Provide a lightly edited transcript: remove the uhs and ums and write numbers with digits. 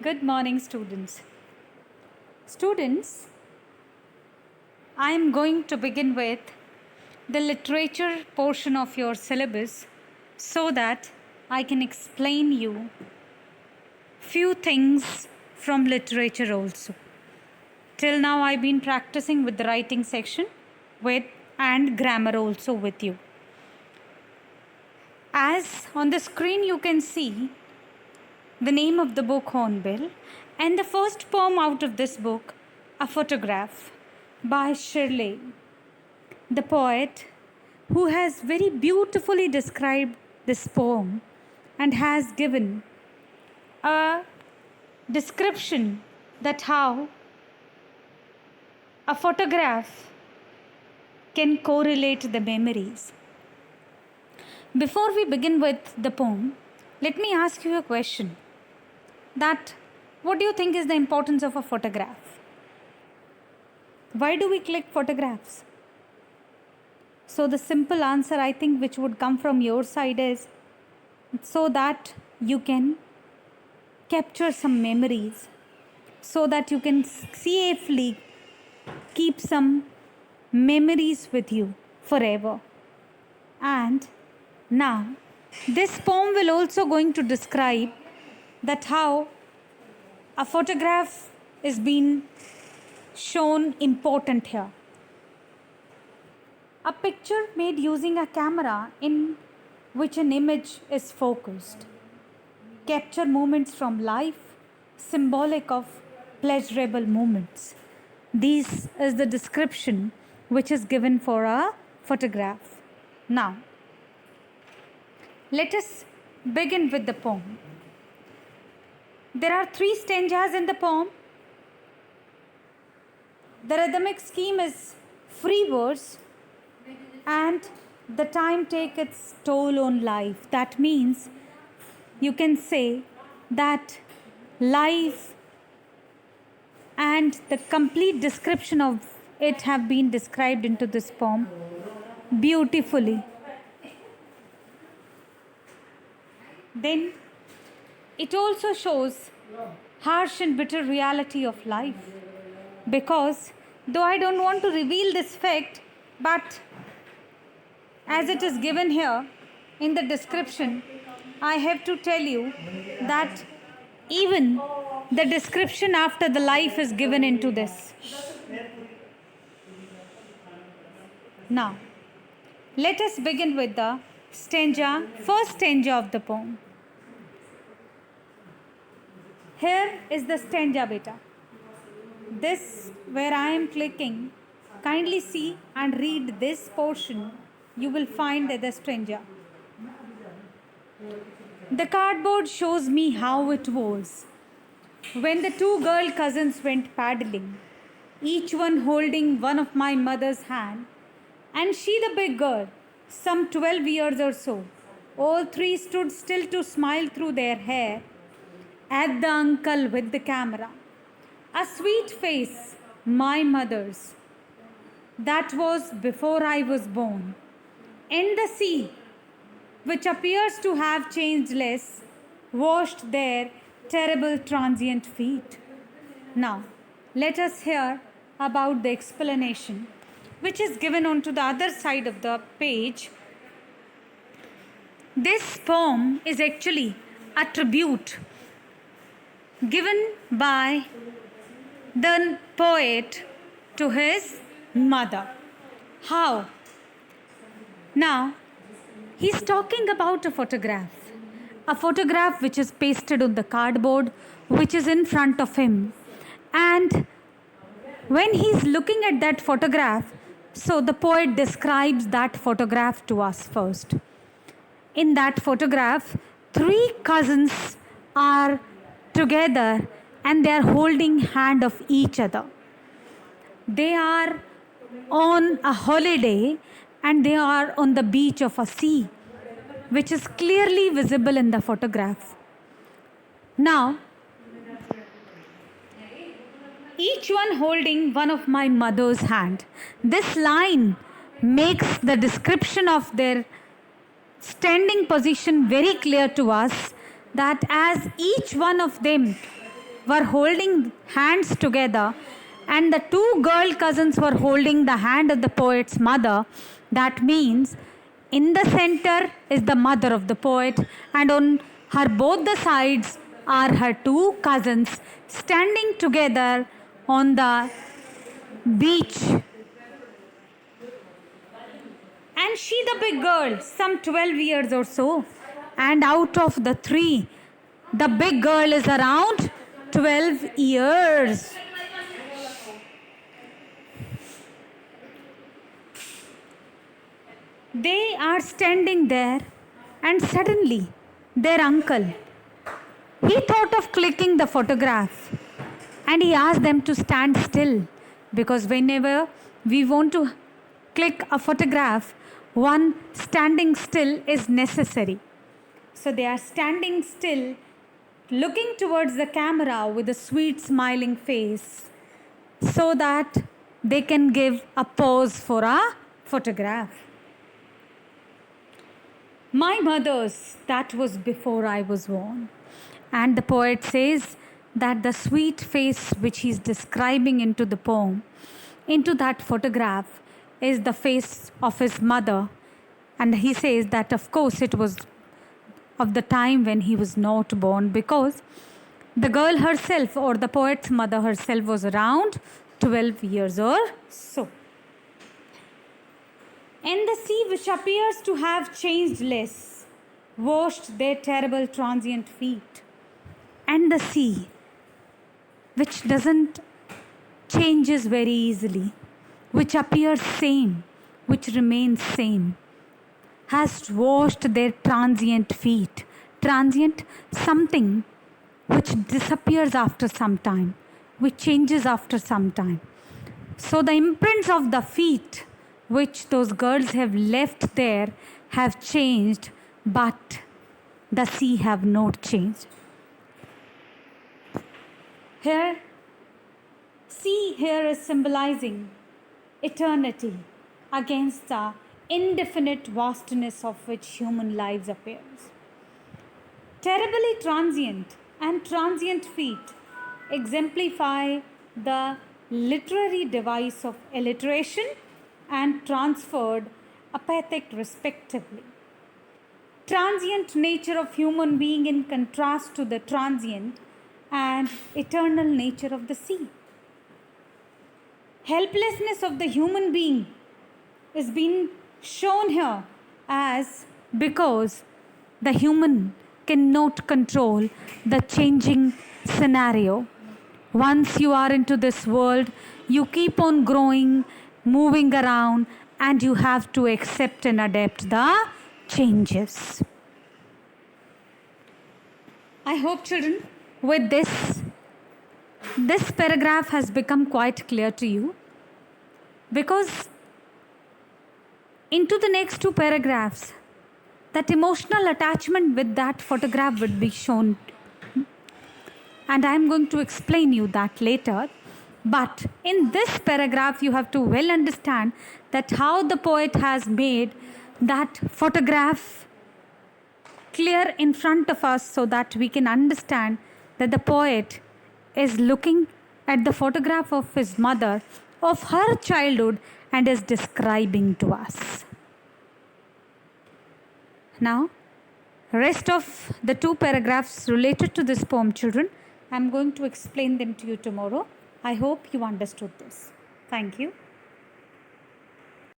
Good morning, students. Students, I am going to begin with the literature portion of your syllabus so that I can explain you few things from literature also. Till now I've been practicing with the writing section and grammar also with you. As on the screen you can see the name of the book Hornbill and the first poem out of this book, A Photograph by Shirley, the poet who has very beautifully described this poem and has given a description that how a photograph can correlate the memories. Before we begin with the poem, let me ask you a question. That what do you think is the importance of a photograph? Why do we click photographs? So the simple answer I think which would come from your side is so that you can capture some memories, so that you can safely keep some memories with you forever. And now this poem will also going to describe that how a photograph is being shown important here. A picture made using a camera in which an image is focused. Capture moments from life, symbolic of pleasurable moments. This is the description which is given for a photograph. Now, let us begin with the poem. There are 3 stanzas in the poem. The rhythmic scheme is free verse and the time takes its toll on life. That means you can say that life and the complete description of it have been described into this poem beautifully. Then it also shows harsh and bitter reality of life, because though I don't want to reveal this fact, but as it is given here in the description, I have to tell you that even the description after the life is given into this. Now, let us begin with the first stanza of the poem. Here is the stanza beta. This where I am clicking, kindly see and read this portion. You will find the stanza. The cardboard shows me how it was when the 2 girl cousins went paddling, each one holding one of my mother's hand, and she the big girl, some 12 years or so. All 3 stood still to smile through their hair at the uncle with the camera. A sweet face, my mother's. That was before I was born. And the sea, which appears to have changed less, washed their terrible transient feet. Now, let us hear about the explanation, which is given on to the other side of the page. This poem is actually a tribute given by the poet to his mother. How? Now, he's talking about a photograph which is pasted on the cardboard, which is in front of him. And when he's looking at that photograph, so the poet describes that photograph to us first. In that photograph, 3 cousins are together and they are holding hand of each other. They are on a holiday and they are on the beach of a sea, which is clearly visible in the photograph. Now, each one holding one of my mother's hand. This line makes the description of their standing position very clear to us, that as each one of them were holding hands together, and the two girl cousins were holding the hand of the poet's mother. That means in the center is the mother of the poet, and on her both the sides are her two cousins standing together on the beach. And she, the big girl, some 12 years or so, and out of the three, the big girl is around 12 years. They are standing there, and suddenly their uncle, he thought of clicking the photograph, and he asked them to stand still, because whenever we want to click a photograph, one standing still is necessary. So they are standing still, looking towards the camera with a sweet smiling face, so that they can give a pose for a photograph. My mother's, that was before I was born. And the poet says that the sweet face which he's describing into the poem, into that photograph, is the face of his mother. And he says that of course it was of the time when he was not born, because the girl herself, or the poet's mother herself, was around 12 years or so. And the sea, which appears to have changed less, washed their terrible transient feet. And the sea, which doesn't changes very easily, which appears same, which remains same, has washed their transient feet. Transient, something which disappears after some time, which changes after some time. So the imprints of the feet which those girls have left there have changed, but the sea have not changed. Here, sea here is symbolizing eternity against the indefinite vastness of which human lives appears. Terribly transient and transient feet exemplify the literary device of alliteration and transferred apathic respectively. Transient nature of human being in contrast to the transient and eternal nature of the sea. Helplessness of the human being is being shown here as because the human cannot control the changing scenario. Once you are into this world, you keep on growing, moving around, and you have to accept and adapt the changes. I hope, children, with this paragraph has become quite clear to you, because into the next two paragraphs, that emotional attachment with that photograph would be shown, and I am going to explain you that later. But in this paragraph, you have to well understand that how the poet has made that photograph clear in front of us, so that we can understand that the poet is looking at the photograph of his mother, of her childhood, and is describing to us. Now, rest of the two paragraphs related to this poem, children, I am going to explain them to you tomorrow. I hope you understood this. Thank you.